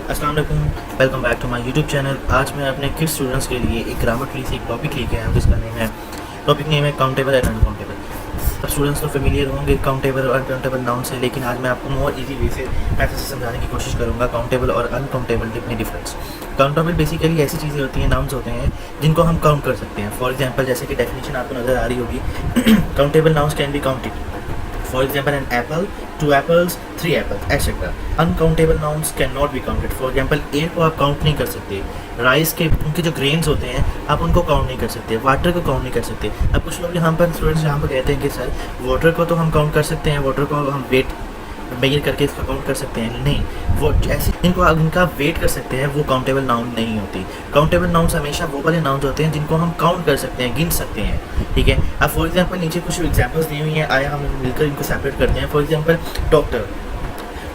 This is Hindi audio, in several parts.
अस्सलाम वालेकुम, welcome back to my YouTube channel. आज मैं अपने किड्स स्टूडेंट्स के लिए एक ग्रामर ट्री से एक टॉपिक लेके आया हूँ जिसका टॉपिक नेम है काउंटेबल एंड अनकाउंटेबल। सब स्टूडेंट्स तो फेमिलियर होंगे काउंटेबल और अनकाउंटेबल नाउन से, लेकिन आज मैं आपको मोर इजी वे से मैथड से समझाने की कोशिश करूँगा काउंटेबल और अनकाउंटेबल में डिफरेंस। काउंटेबल बेसिकली ऐसी चीज़ें होती हैं, नाउन्स होते हैं जिनको हम काउंट कर सकते हैं। फॉर एग्जाम्पल जैसे कि डेफिनेशन आपको नज़र आ रही होगी, countable nouns can be counted. For example, an apple, 2 apples, 3 apples, etc. Uncountable nouns cannot be counted. For example, air को आप काउंट नहीं कर सकते, राइस के उनके जो ग्रेन्स होते हैं आप उनको काउंट नहीं कर सकते, वाटर को काउंट नहीं कर सकते। अब कुछ लोग यहाँ पर स्टूडेंट्स यहाँ पर कहते हैं कि सर वाटर को तो हम काउंट कर सकते हैं, वाटर को हम वेट मेजर करके इसका काउंट कर सकते हैं। नहीं, वो जैसे इनका वेट कर सकते हैं वो काउंटेबल नाउन नहीं होती। काउंटेबल नाउन्स हमेशा वो वाले नाउन्स होते हैं जिनको हम काउंट कर सकते हैं, गिन सकते हैं। ठीक है, अब फॉर एग्जांपल नीचे कुछ एग्जांपल्स दी हुई हैं, आया हम मिलकर इनको सेपरेट करते हैं। For example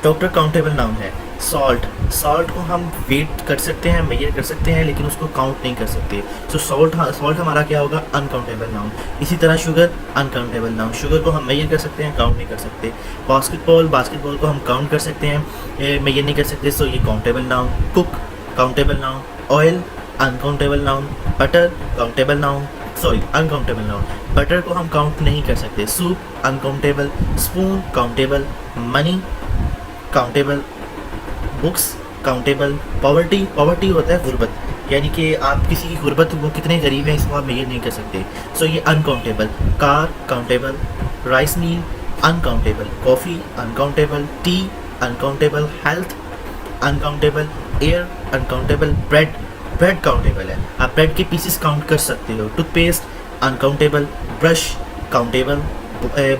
doctor countable noun है। सॉल्ट को हम वेट कर सकते हैं, मेजर कर सकते हैं, लेकिन उसको काउंट नहीं कर सकते। सो सॉल्ट हमारा क्या होगा, अनकाउंटेबल नाउन। इसी तरह शुगर अनकाउंटेबल नाउन, शुगर को हम मेजर कर सकते हैं, काउंट नहीं कर सकते। बास्केटबॉल को हम काउंट कर सकते हैं, मेजर नहीं कर सकते, सो ये countable noun. Cook countable noun, oil uncountable noun, butter countable noun, uncountable noun. Butter को हम काउंट नहीं कर सकते। Soup uncountable, spoon countable, money countable, books countable. Poverty होता है गुर्बत, यानी कि आप किसी की गुर्बत वो कितने गरीब हैं इसको आप मेजर नहीं कर सकते, सो ये uncountable. Car countable, rice mill uncountable, coffee uncountable, T uncountable, health uncountable, air uncountable, bread countable है, आप ब्रेड के पीसेस काउंट कर सकते हो। Toothpaste uncountable, brush countable,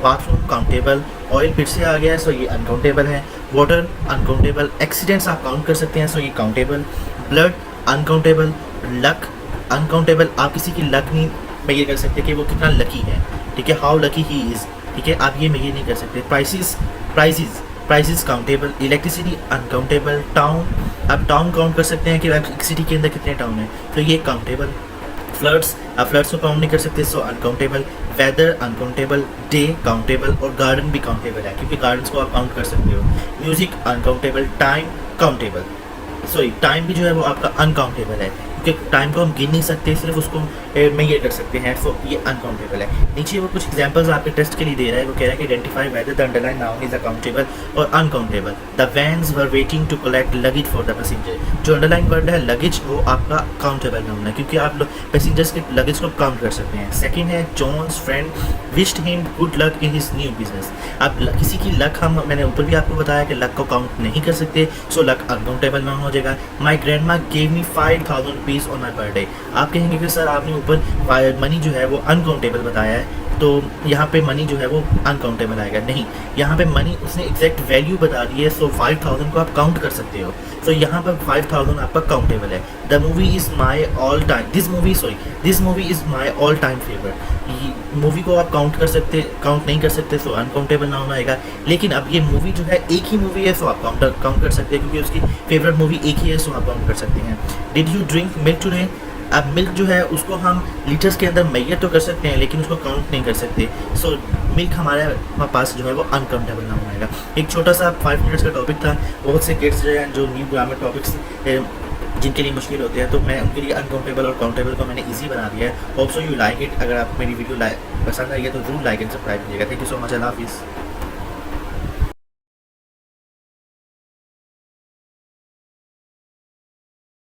bathroom countable, oil फिर से आ गया है, सो ये अनकाउंटेबल है। वाटर अनकाउंटेबल, एक्सीडेंट्स आप काउंट कर सकते हैं, सो ये countable. Blood uncountable, luck uncountable, आप किसी की लक नहीं मेजर कर सकते कि वो कितना लकी है। ठीक है, हाउ लकी ही इज़, ठीक है, आप ये मेजर नहीं कर सकते। Prices countable. Electricity uncountable. Town, आप टाउन काउंट कर सकते हैं कि एक सिटी के अंदर कितने टाउन हैं, तो ये काउंटेबल। फ्लड्स, आप फ्लड्स को काउंट नहीं कर सकते, so uncountable. Weather uncountable, day countable, और गार्डन भी काउंटेबल है क्योंकि गार्डन्स को आप काउंट कर सकते हो। Music uncountable, time countable, time भी जो है वो आपका अनकाउंटेबल है क्योंकि टाइम को हम गिन नहीं सकते, सिर्फ उसको मेजर कर सकते हैं, सो ये अनकाउंटेबल है। नीचे वो कुछ एग्जांपल्स आपके टेस्ट के लिए दे रहा है, वो कह रहा है कि identify whether the underline noun is accountable और uncountable. The vans were waiting to collect luggage for the passenger, जो अंडरलाइन वर्ड है लगेज वो आपका काउंटेबल नाउन है क्योंकि आप पैसेंजर्स के लगेज को काउंट कर सकते हैं। सेकेंड है John's friend wished him good luck in his new business, आप किसी की लक, हम मैंने ऊपर भी आपको बताया कि लक को काउंट नहीं कर सकते, सो लक अनकाउंटेबल नाउन हो जाएगा। माई ग्रैंड मा gave me 5000 rupees on my birthday, आप कहेंगे कि सर आपने ऊपर मनी जो है वो अनकाउंटेबल बताया है, तो यहाँ पे मनी जो है वो अनकाउंटेबल आएगा। नहीं, यहाँ पे मनी उसने एग्जैक्ट वैल्यू बता दी है, सो 5000 को आप काउंट कर सकते हो, सो यहाँ पर 5000 आपका काउंटेबल है। The movie is my all time, this movie is my all time favourite, movie को आप काउंट नहीं कर सकते, सो अनकाउंटेबल नाउन आएगा। लेकिन अब ये मूवी जो है एक ही मूवी है, सो आप काउंट कर सकते हैं क्योंकि उसकी फेवरेट मूवी एक ही है, सो आप काउंट कर सकते हैं। Did you drink milk today, अब मिल्क जो है उसको हम लीटर्स के अंदर मेजर तो कर सकते हैं लेकिन उसको काउंट नहीं कर सकते, सो मिल्क हमारे पास जो है वो अनकाउंटेबल नाउन आएगा। एक छोटा सा 5 मिनट्स का टॉपिक था, बहुत से किड्स जो हैं जो न्यू ग्रामर टॉपिक्स जिनके लिए मुश्किल होते हैं, तो मैं उनके लिए अनकाउंटेबल और काउंटेबल को मैंने ईजी बना दिया है। Hope so you like it. अगर आप मेरी वीडियो पसंद आई है तो ज़रूर लाइक एंड सब्सक्राइब कीजिएगा। थैंक यू सो मच, अल्लाह हाफिज़।